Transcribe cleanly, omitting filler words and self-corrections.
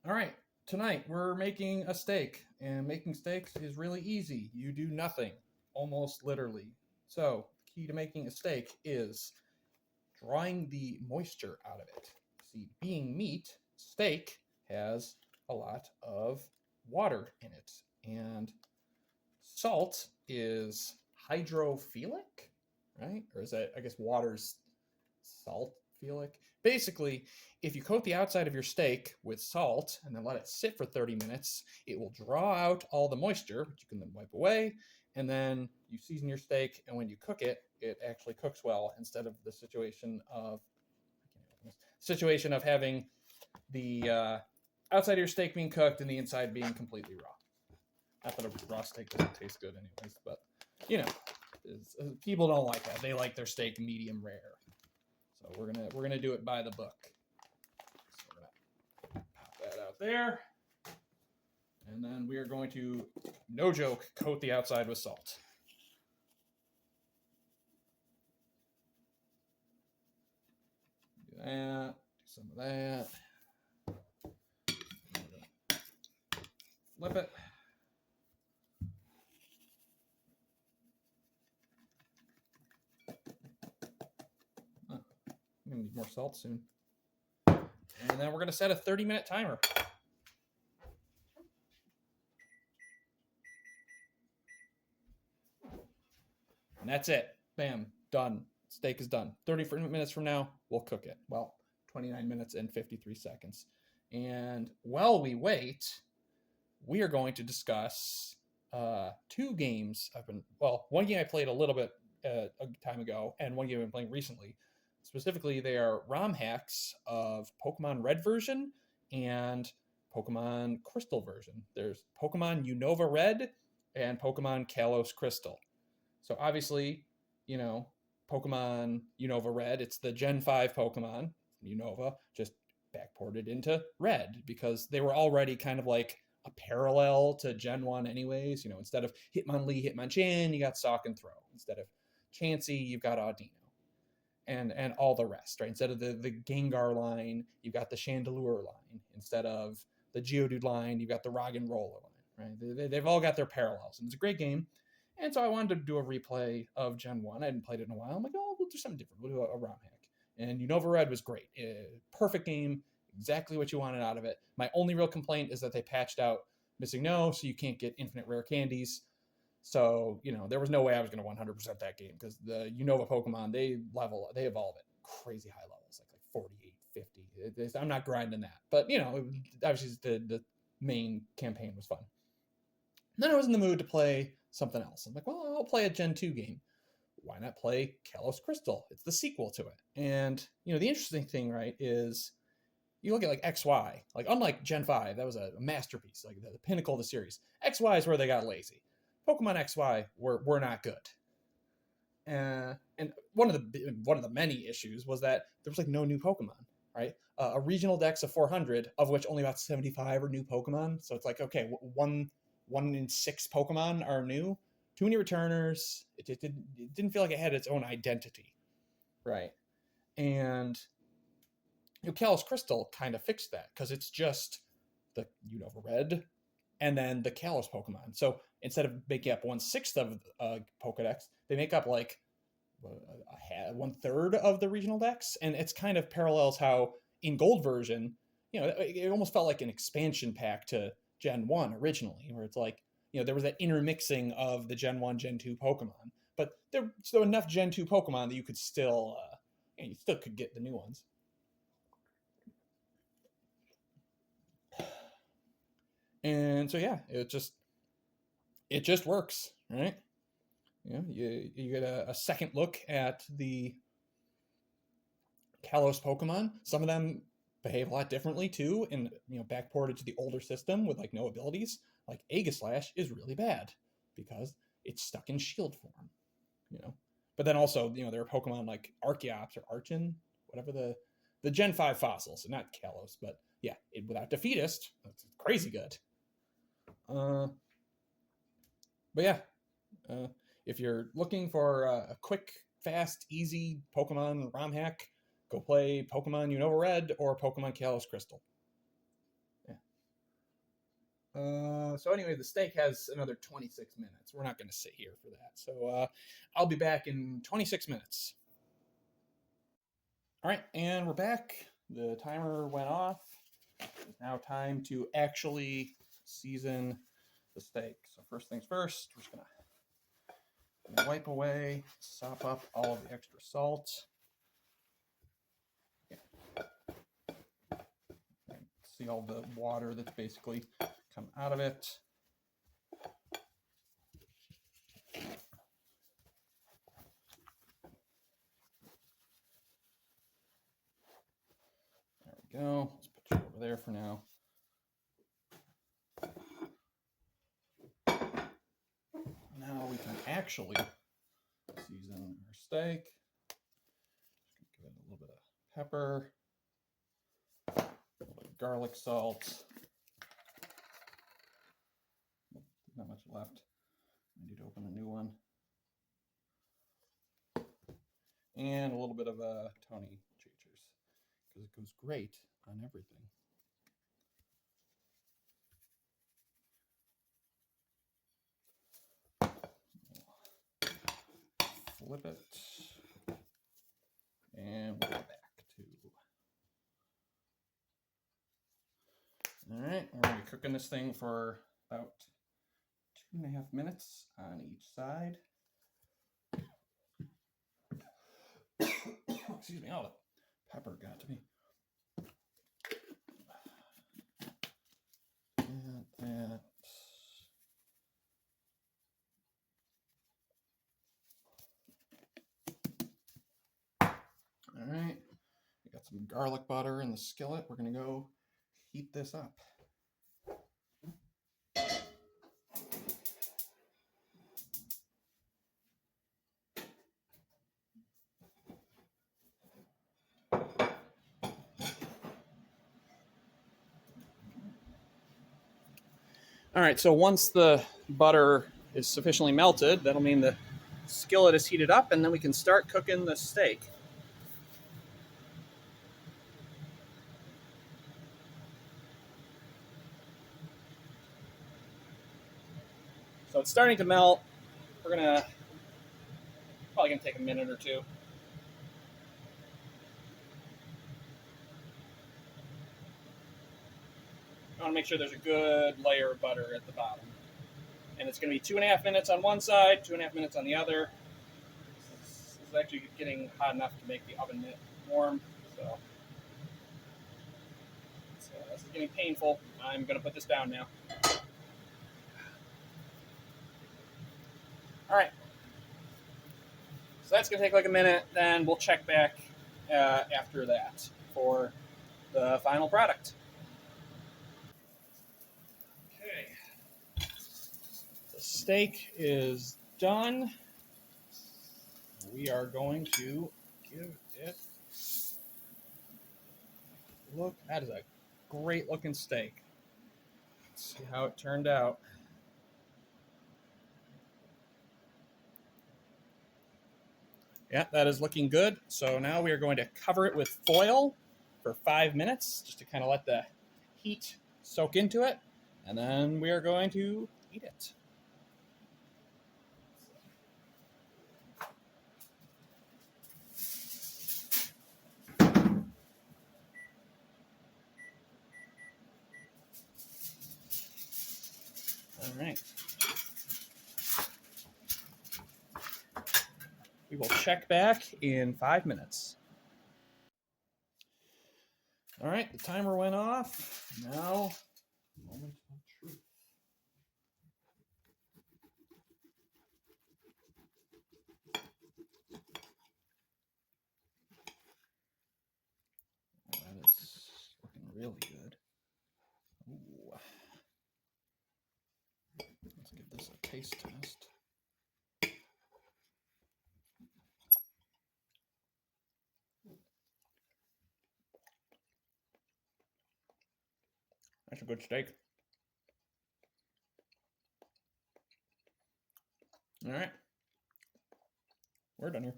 All right, tonight we're making a steak, and making steaks is really easy. You do nothing, almost literally. So, the key to making a steak is drawing the moisture out of it. See, being meat, steak has a lot of water in it, and salt is hydrophilic, right? Or is that, I guess, water's saltphilic? Basically, if you coat the outside of your steak with salt and then let it sit for 30 minutes, it will draw out all the moisture, which you can then wipe away, and then you season your steak, and when you cook it, it actually cooks well instead of the situation of having the outside of your steak being cooked and the inside being completely raw. Not that a raw steak doesn't taste good anyways, but you know, people don't like that. They like their steak medium rare. So we're gonna do it by the book. So we're gonna pop that out there, and then we are going to, no joke, coat the outside with salt. Do that. Do some of that. Flip it. I'm gonna need more salt soon. And then we're gonna set a 30-minute timer. And that's it. Bam, done. Steak is done. 30 minutes from now, we'll cook it. Well, 29 minutes and 53 seconds. And while we wait, we are going to discuss two games. One game I played a little bit a time ago, and one game I've been playing recently. Specifically, they are ROM hacks of Pokemon Red version and Pokemon Crystal version. There's Pokemon Unova Red and Pokemon Kalos Crystal. So obviously, you know, Pokemon Unova Red, it's the Gen 5 Pokemon, Unova, just backported into Red because they were already kind of like a parallel to Gen 1 anyways. You know, instead of Hitmonlee, Hitmonchan, you got Sawk and Throw. Instead of Chansey, you've got Audino. And all the rest, right? Instead of the Gengar line, you've got the Chandelure line. Instead of the Geodude line, you've got the Roggenrola line, right? They've all got their parallels. And it's a great game. And so I wanted to do a replay of Gen 1. I hadn't played it in a while. I'm like, oh, we'll do something different. We'll do a ROM hack. And Unova Red was great. Perfect game. Exactly what you wanted out of it. My only real complaint is that they patched out Missing No, so you can't get infinite rare candies. So, you know, there was no way I was going to 100% that game because the Unova Pokemon, they evolve at crazy high levels, like 48, 50. I'm not grinding that. But, you know, obviously the main campaign was fun. And then I was in the mood to play something else. I'm like, well, I'll play a Gen 2 game. Why not play Kalos Crystal? It's the sequel to it. And, you know, the interesting thing, right, is you look at like XY, like unlike Gen 5, that was a masterpiece, like the pinnacle of the series. XY is where they got lazy. Pokemon XY were not good. And one of the many issues was that there was like no new Pokemon, right? A regional dex of 400, of which only about 75 are new Pokemon. So it's like, okay, one in 6 Pokemon are new. Too many returners. It didn't feel like it had its own identity, right? And you know, Kalos Crystal kind of fixed that because it's just the Unova Red and then the Kalos Pokemon. So instead of making up 1/6 of Pokedex, they make up like 1/3 of the regional dex, and it's kind of parallels how in Gold version, you know, it almost felt like an expansion pack to Gen 1 originally, where it's like, you know, there was that intermixing of the Gen 1, Gen 2 Pokemon, but there's still enough Gen 2 Pokemon that you could still, you still could get the new ones. And so yeah, it just works, right? You know, you get a second look at the Kalos Pokemon. Some of them behave a lot differently too, and you know, backported to the older system with like no abilities. Like Aegislash is really bad because it's stuck in shield form, you know. But then also, you know, there are Pokemon like Archeops or Archon, whatever the Gen 5 fossils, so not Kalos, but yeah, without Defeatist, that's crazy good. But yeah, if you're looking for a quick, fast, easy Pokemon ROM hack, go play Pokemon Unova Red or Pokemon Kalos Crystal. Yeah. So anyway, the steak has another 26 minutes. We're not going to sit here for that. So I'll be back in 26 minutes. All right, and we're back. The timer went off. It's now time to actually season the steak. So first things first, we're just gonna wipe away, sop up all of the extra salt. See all the water that's basically come out of it. There we go. Let's put you over there for now. Now we can actually season our steak. Just give it a little bit of pepper, a little bit of garlic salt. Not much left. I need to open a new one. And a little bit of Tony Chachers, because it goes great on everything. Flip it, and we'll go back to. All right, we're going to be cooking this thing for about 2.5 minutes on each side. Excuse me, oh, the pepper got to me. And that. All right, we got some garlic butter in the skillet. We're going to go heat this up. All right, so once the butter is sufficiently melted, that'll mean the skillet is heated up, and then we can start cooking the steak. So it's starting to melt. We're probably gonna take a minute or two. I want to make sure there's a good layer of butter at the bottom. And it's going to be 2.5 minutes on one side, 2.5 minutes on the other. This is actually getting hot enough to make the oven mitt warm. So this is getting painful. I'm going to put this down now. All right. So that's going to take like a minute. Then we'll check back after that for the final product. Okay. The steak is done. We are going to give it a look. That is a great looking steak. Let's see how it turned out. Yeah, that is looking good. So now we are going to cover it with foil for 5 minutes just to kind of let the heat soak into it. And then we are going to eat it. All right. We will check back in 5 minutes. All right, the timer went off. Now, moment of truth. That is looking really good. Ooh. Let's give this a taste test. That's a good steak. All right. We're done here.